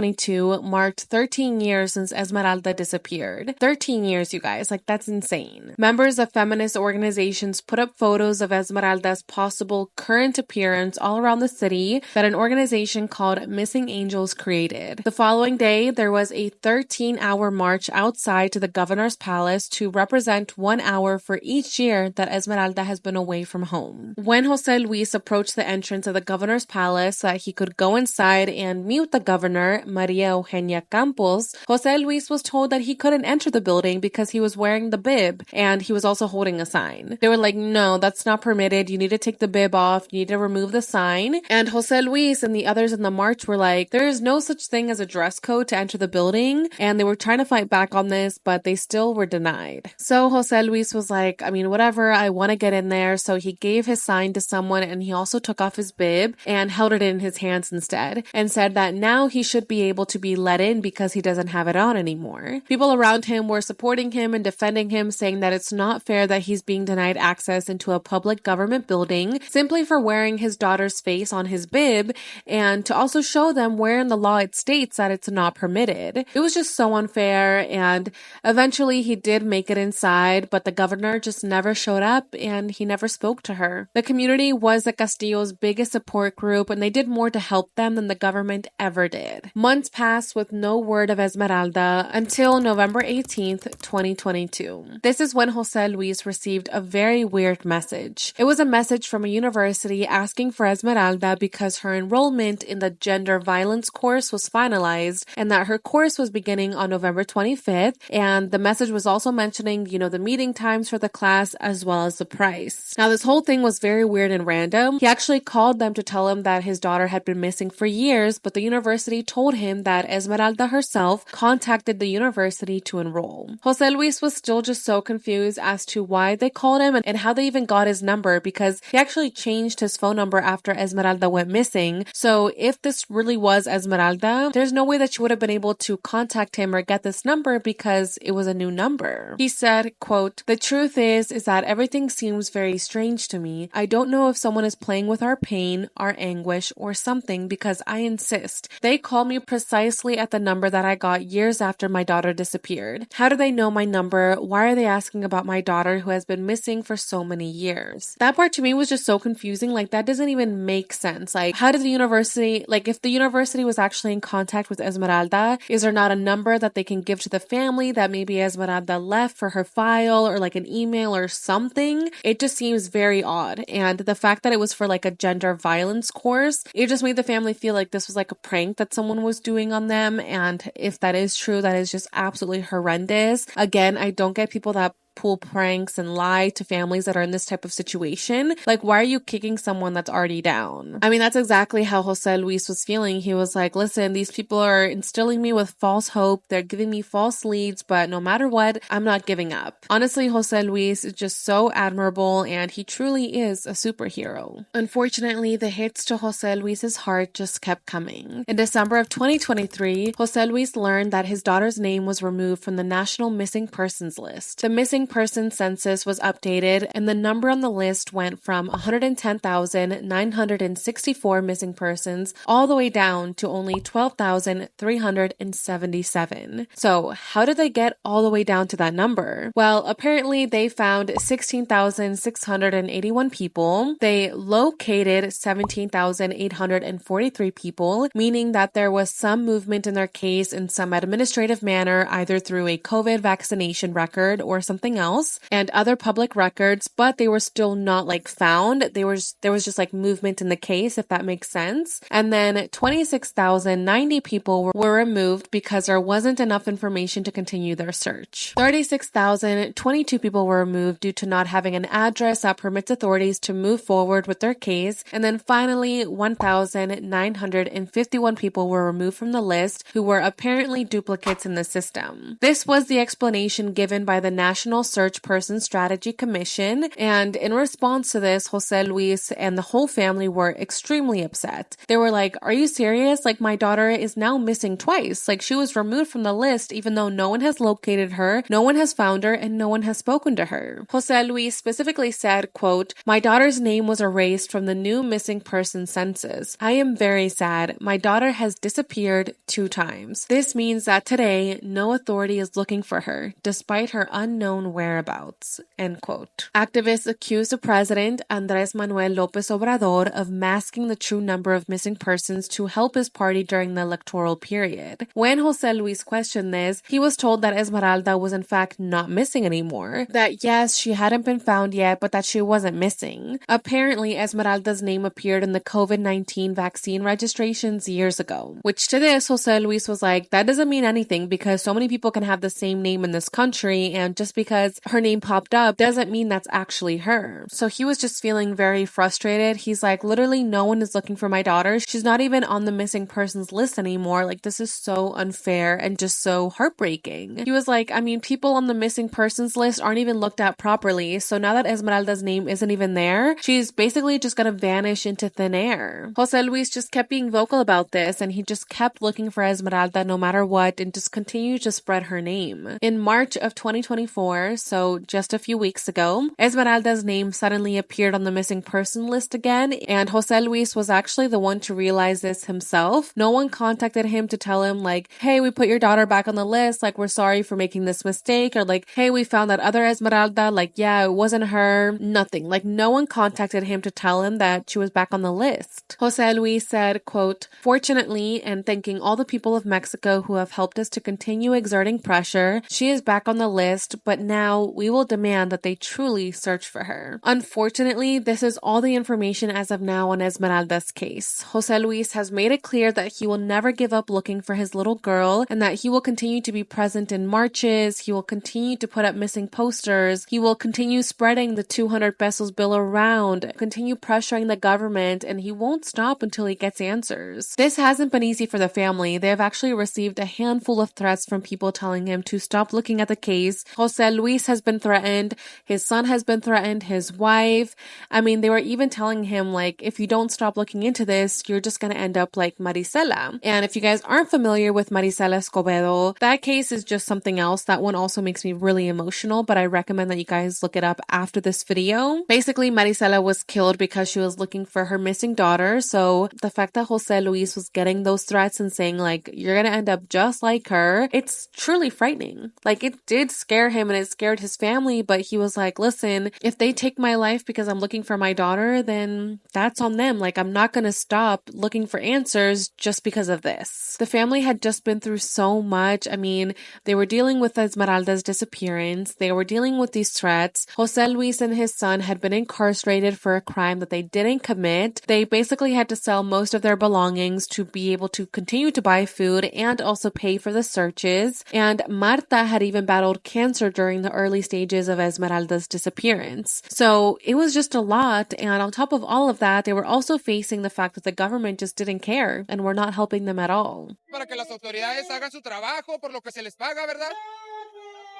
marked 13 years since Esmeralda disappeared. 13 years, you guys. Like, that's insane. Members of feminist organizations put up photos of Esmeralda's possible current appearance all around the city that an organization called Missing Angels created. The following day, there was a 13-hour march outside to the governor's palace to represent 1 hour for each year that Esmeralda has been away from home. When Jose Luis approached the entrance of the governor's palace so that he could go inside and meet with the governor, Maria Eugenia Campos, Jose Luis was told that he couldn't enter the building because he was wearing the bib and he was also holding a sign. They were like, no, that's not permitted. You need to take the bib off. You need to remove the sign. And Jose Luis and the others in the march were like, there is no such thing as a dress code to enter the building. And they were trying to fight back on this, but they still were denied. So Jose Luis was like, I mean, whatever, I want to get in there. So he gave his sign to someone and he also took off his bib and held it in his hands instead and said that now he should be able to be let in because he doesn't have it on anymore. People around him were supporting him and defending him, saying that it's not fair that he's being denied access into a public government building simply for wearing his daughter's face on his bib, and to also show them where in the law it states that it's not permitted. It was just so unfair, and eventually he did make it inside, but the governor just never showed up and he never spoke to her. The community was the Castillo's biggest support group, and they did more to help them than the government ever did. Months passed with no word of Esmeralda until November 18th, 2022. This is when Jose Luis received a very weird message. It was a message from a university asking for Esmeralda because her enrollment in the gender violence course was finalized and that her course was beginning on November 25th, and the message was also mentioning, the meeting times for the class as well as the price. Now, this whole thing was very weird and random. He actually called them to tell him that his daughter had been missing for years, but the university told him that Esmeralda herself contacted the university to enroll. Jose Luis was still just so confused as to why they called him and how they even got his number, because he actually changed his phone number after Esmeralda went missing. So if this really was Esmeralda, there's no way that she would have been able to contact him or get this number because it was a new number. He said, quote, "The truth is that everything seems very strange to me. I don't know if someone is playing with our pain, our anguish, or something, because I insist. They call me precisely at the number that I got years after my daughter disappeared. How do they know my number? Why are they asking about my daughter who has been missing for so many years?" That part to me was just so confusing. Like, that doesn't even make sense. Like, how did the university, if the university was actually in contact with Esmeralda, is there not a number that they can give to the family that maybe Esmeralda left for her file, or like an email or something? It just seems very odd. And the fact that it was for like a gender violence course, it just made the family feel like this was like a prank that someone was doing on them. And if that is true, that is just absolutely horrendous. Again, I don't get people that pull pranks and lie to families that are in this type of situation. Like, why are you kicking someone that's already down? I mean, that's exactly how Jose Luis was feeling. He was like, listen, these people are instilling me with false hope. They're giving me false leads, but no matter what, I'm not giving up. Honestly, Jose Luis is just so admirable, and he truly is a superhero. Unfortunately, the hits to Jose Luis's heart just kept coming. In December of 2023, Jose Luis learned that his daughter's name was removed from the National Missing Persons List. The missing person census was updated, and the number on the list went from 110,964 missing persons all the way down to only 12,377. So, how did they get all the way down to that number? Well, apparently they found 16,681 people. They located 17,843 people, meaning that there was some movement in their case in some administrative manner, either through a COVID vaccination record or something else, and other public records, but they were still not like found. There was just like movement in the case, if that makes sense. And then 26,090 people were removed because there wasn't enough information to continue their search. 36,022 people were removed due to not having an address that permits authorities to move forward with their case. And then finally, 1,951 people were removed from the list who were apparently duplicates in the system. This was the explanation given by the National Search Person Strategy Commission, and in response to this, Jose Luis and the whole family were extremely upset. They were like, "Are you serious? Like, my daughter is now missing twice. Like, she was removed from the list even though no one has located her, no one has found her, and no one has spoken to her." Jose Luis specifically said, quote, "My daughter's name was erased from the new missing person census. I am very sad. My daughter has disappeared 2 times. This means that today, no authority is looking for her, despite her unknown whereabouts." End quote. Activists accused the president, Andrés Manuel López Obrador, of masking the true number of missing persons to help his party during the electoral period. When Jose Luis questioned this, he was told that Esmeralda was in fact not missing anymore. That yes, she hadn't been found yet, but that she wasn't missing. Apparently, Esmeralda's name appeared in the COVID-19 vaccine registrations years ago. Which to this, Jose Luis was like, that doesn't mean anything because so many people can have the same name in this country, and just because her name popped up doesn't mean that's actually her. So he was just feeling very frustrated. He's like, literally no one is looking for my daughter. She's not even on the missing persons list anymore. Like, this is so unfair and just so heartbreaking. He was like, I mean, people on the missing persons list aren't even looked at properly. So now that Esmeralda's name isn't even there, she's basically just gonna vanish into thin air. Jose Luis just kept being vocal about this, and he just kept looking for Esmeralda no matter what and just continued to spread her name. In March of 2024, so just a few weeks ago, Esmeralda's name suddenly appeared on the missing person list again, and Jose Luis was actually the one to realize this himself. No one contacted him to tell him like, hey, we put your daughter back on the list, like, we're sorry for making this mistake, or like, hey, we found that other Esmeralda, like, yeah, it wasn't her. Nothing. Like, no one contacted him to tell him that she was back on the list. Jose Luis said, quote, "Fortunately, and thanking all the people of Mexico who have helped us to continue exerting pressure, she is back on the list, but now we will demand that they truly search for her." Unfortunately, this is all the information as of now on Esmeralda's case. Jose Luis has made it clear that he will never give up looking for his little girl, and that he will continue to be present in marches, he will continue to put up missing posters, he will continue spreading the 200 pesos bill around, continue pressuring the government, and he won't stop until he gets answers. This hasn't been easy for the family. They have actually received a handful of threats from people telling him to stop looking at the case. Jose Luis has been threatened, his son has been threatened, his wife. I mean, they were even telling him, like, if you don't stop looking into this, you're just gonna end up like Marisela. And if you guys aren't familiar with Marisela Escobedo, that case is just something else. That one also makes me really emotional, but I recommend that you guys look it up after this video. Basically, Marisela was killed because she was looking for her missing daughter. So the fact that Jose Luis was getting those threats and saying like, you're gonna end up just like her, it's truly frightening. Like, it did scare him and it scared his family, but he was like, listen, if they take my life because I'm looking for my daughter, then that's on them. Like, I'm not gonna stop looking for answers just because of this. The family had just been through so much. I mean, they were dealing with Esmeralda's disappearance. They were dealing with these threats. Jose Luis and his son had been incarcerated for a crime that they didn't commit. They basically had to sell most of their belongings to be able to continue to buy food and also pay for the searches. And Marta had even battled cancer during the early stages of Esmeralda's disappearance. So it was just a lot. And on top of all of that, they were also facing the fact that the government just didn't care and were not helping them at all. Para que las autoridades hagan su trabajo por lo que se les paga, ¿verdad?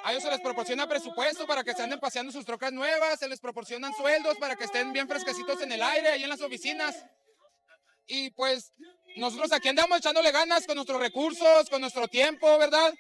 A ellos se les proporciona presupuesto para que se anden paseando sus trocas nuevas, se les proporcionan sueldos para que estén bien fresquecitos en el aire, ahí en las oficinas. Y pues nosotros aquí andamos echándole ganas con nuestros recursos, con nuestro tiempo, ¿verdad?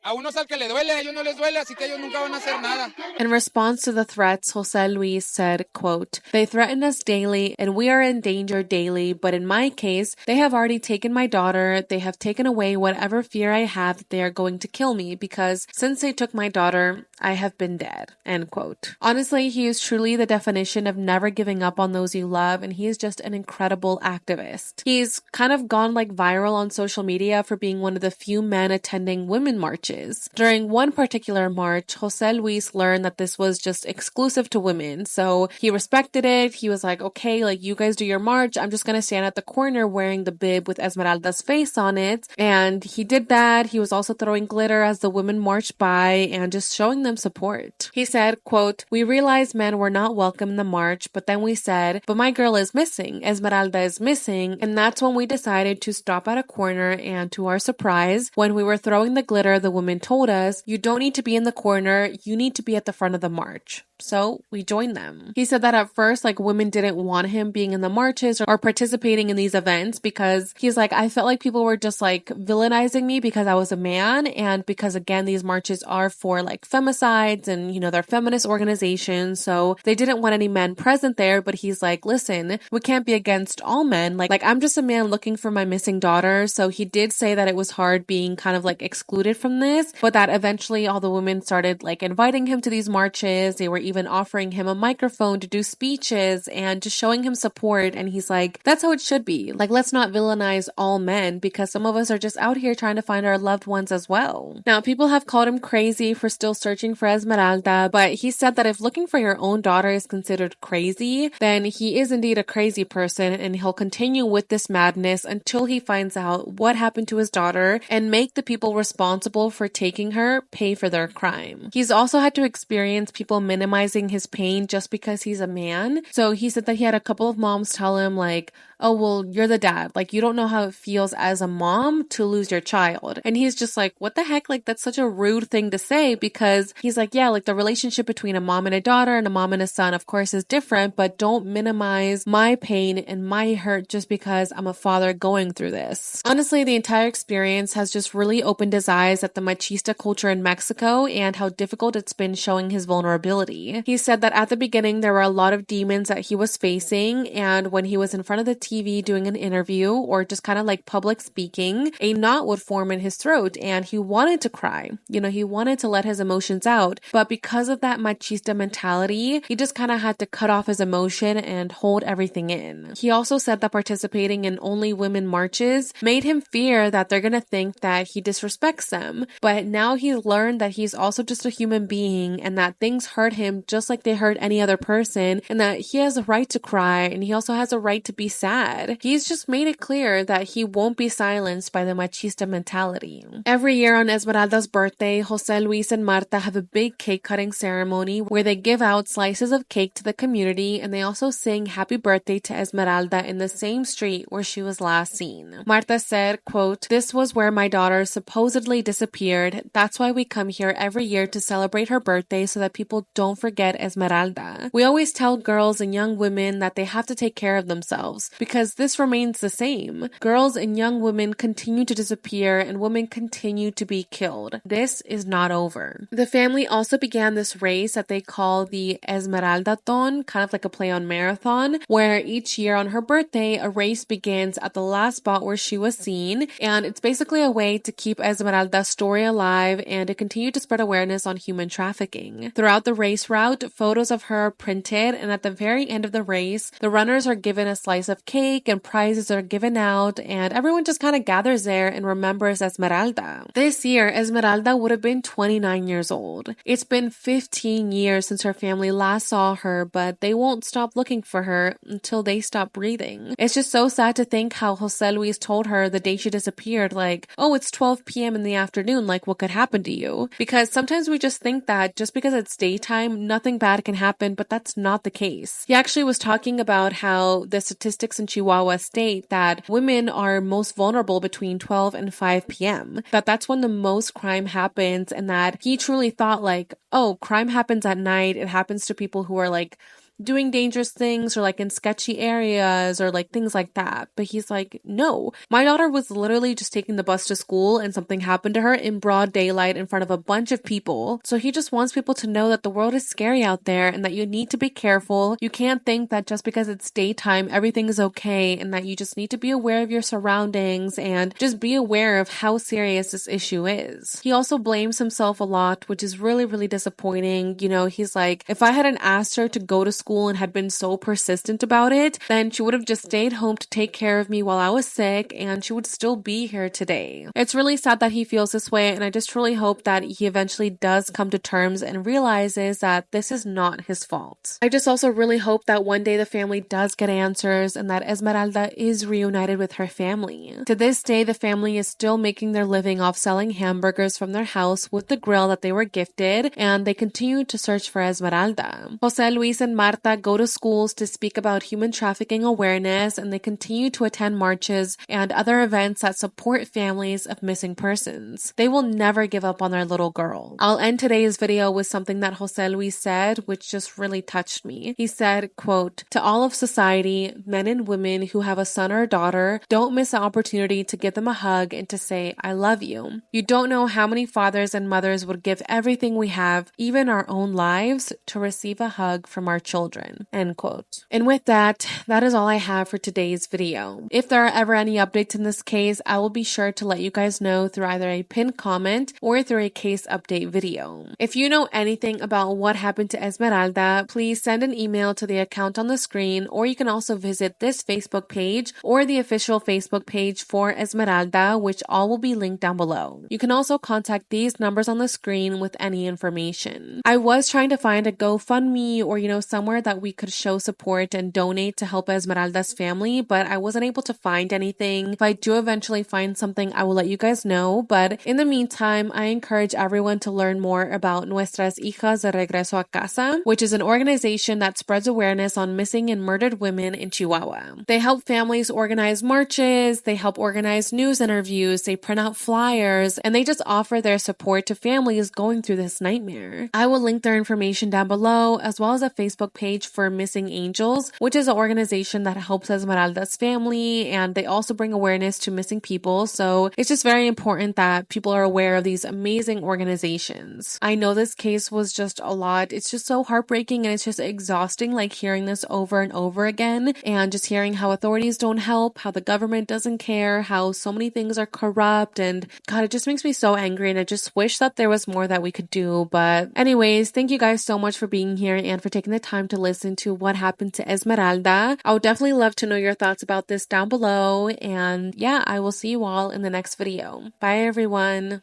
A unos al que le duele, a ellos no les duele, así que ellos nunca van a hacer nada. In response to the threats, Jose Luis said, quote, "They threaten us daily and we are in danger daily, but in my case, they have already taken my daughter. They have taken away whatever fear I have that they are going to kill me because since they took my daughter, I have been dead." End quote. Honestly, he is truly the definition of never giving up on those you love, and he is just an incredible activist. He's kind of gone like viral on social media for being one of the few men attending women marches. During one particular march, Jose Luis learned that this was just exclusive to women, so he respected it. He was like, okay, like you guys do your march, I'm just gonna stand at the corner wearing the bib with Esmeralda's face on it, and he did that. He was also throwing glitter as the women marched by and just showing them support. He said, quote, "We realized men were not welcome in the march, but then we said, but my girl is missing, Esmeralda is missing, and that's when we decided to stop at a corner, and to our surprise, when we were throwing the glitter, the women told us, you don't need to be in the corner, you need to be at the front of the march." So we joined them. He said that at first, like, women didn't want him being in the marches or participating in these events because he's like, I felt like people were just like villainizing me because I was a man, and because again, these marches are for like femicides and, you know, they're feminist organizations, so they didn't want any men present there. But he's like, listen, we can't be against all men. Like I'm just a man looking for my missing daughter. So he did say that it was hard being kind of like excluded from this, but that eventually all the women started like inviting him to these marches. They were even offering him a microphone to do speeches and just showing him support. And he's like, that's how it should be. Like, let's not villainize all men because some of us are just out here trying to find our loved ones as well. Now, people have called him crazy for still searching for Esmeralda, but he said that if looking for your own daughter is considered crazy, then he is indeed a crazy person, and he'll continue with this madness until he finds out what happened to his daughter and make the people responsible for taking her pay for their crime. He's also had to experience people minimizing his pain just because he's a man. So he said that he had a couple of moms tell him like, oh, well, you're the dad. Like, you don't know how it feels as a mom to lose your child. And he's just like, what the heck? Like, that's such a rude thing to say, because he's like, yeah, like the relationship between a mom and a daughter and a mom and a son, of course, is different, but don't minimize my pain and my hurt just because I'm a father going through this. Honestly, the entire experience has just really opened his eyes at the machista culture in Mexico and how difficult it's been showing his vulnerability. He said that at the beginning, there were a lot of demons that he was facing, and when he was in front of the TV doing an interview or just kind of like public speaking, a knot would form in his throat and he wanted to cry. You know, he wanted to let his emotions out, but because of that machista mentality, he just kind of had to cut off his emotion and hold everything in. He also said that participating in only women marches made him fear that they're gonna think that he disrespects them, but now he's learned that he's also just a human being and that things hurt him just like they hurt any other person, and that he has a right to cry and he also has a right to be sad. He's just made it clear that he won't be silenced by the machista mentality. Every year on Esmeralda's birthday, Jose Luis and Marta have a big cake cutting ceremony where they give out slices of cake to the community, and they also sing happy birthday to Esmeralda in the same street where she was last seen. Marta said, quote, "This was where my daughter supposedly disappeared. That's why we come here every year to celebrate her birthday so that people don't forget Esmeralda. We always tell girls and young women that they have to take care of themselves, because this remains the same. Girls and young women continue to disappear and women continue to be killed. This is not over." The family also began this race that they call the Esmeraldathon, kind of like a play on marathon, where each year on her birthday, a race begins at the last spot where she was seen, and it's basically a way to keep Esmeralda's story alive and to continue to spread awareness on human trafficking. Throughout the race route, photos of her are printed, and at the very end of the race, the runners are given a slice of cake and prizes are given out, and everyone just kind of gathers there and remembers Esmeralda. This year, Esmeralda would have been 29 years old. It's been 15 years since her family last saw her, but they won't stop looking for her until they stop breathing. It's just so sad to think how Jose Luis told her the day she disappeared, like, oh, it's 12 p.m. in the afternoon, like what could happen to you? Because sometimes we just think that just because it's daytime, nothing bad can happen, but that's not the case. He actually was talking about how the statistics in Chihuahua state that women are most vulnerable between 12 and 5 p.m. That's when the most crime happens, and that he truly thought like, oh, crime happens at night. It happens to people who are like, doing dangerous things or like in sketchy areas or like things like that. But he's like, no, my daughter was literally just taking the bus to school and something happened to her in broad daylight in front of a bunch of people. So he just wants people to know that the world is scary out there and that you need to be careful. You can't think that just because it's daytime, everything is okay, and that you just need to be aware of your surroundings and just be aware of how serious this issue is. He also blames himself a lot, which is really, really disappointing. You know, he's like, if I hadn't asked her to go to school and had been so persistent about it, then she would have just stayed home to take care of me while I was sick and she would still be here today. It's really sad that he feels this way, and I just truly hope that he eventually does come to terms and realizes that this is not his fault. I just also really hope that one day the family does get answers and that Esmeralda is reunited with her family. To this day, the family is still making their living off selling hamburgers from their house with the grill that they were gifted, and they continue to search for Esmeralda. Jose Luis and Marta go to schools to speak about human trafficking awareness, and they continue to attend marches and other events that support families of missing persons. They will never give up on their little girl. I'll end today's video with something that Jose Luis said, which just really touched me. He said, quote, "To all of society, men and women who have a son or a daughter, don't miss the opportunity to give them a hug and to say, I love you. You don't know how many fathers and mothers would give everything we have, even our own lives, to receive a hug from our children." End quote. And with that, that is all I have for today's video. If there are ever any updates in this case, I will be sure to let you guys know through either a pinned comment or through a case update video. If you know anything about what happened to Esmeralda, please send an email to the account on the screen, or you can also visit this Facebook page or the official Facebook page for Esmeralda, which all will be linked down below. You can also contact these numbers on the screen with any information. I was trying to find a GoFundMe or, somewhere that we could show support and donate to help Esmeralda's family, but I wasn't able to find anything. If I do eventually find something, I will let you guys know. But in the meantime, I encourage everyone to learn more about Nuestras Hijas de Regreso a Casa, which is an organization that spreads awareness on missing and murdered women in Chihuahua. They help families organize marches, they help organize news interviews, they print out flyers, and they just offer their support to families going through this nightmare. I will link their information down below, as well as a Facebook page for Missing Angels, which is an organization that helps Esmeralda's family, and they also bring awareness to missing people. So it's just very important that people are aware of these amazing organizations. I know this case was just a lot. It's just so heartbreaking, and it's just exhausting, like hearing this over and over again, and just hearing how authorities don't help, how the government doesn't care, how so many things are corrupt, and God, it just makes me so angry, and I just wish that there was more that we could do. But anyways, thank you guys so much for being here and for taking the time to listen to what happened to Esmeralda. I would definitely love to know your thoughts about this down below, and yeah, I will see you all in the next video. Bye everyone.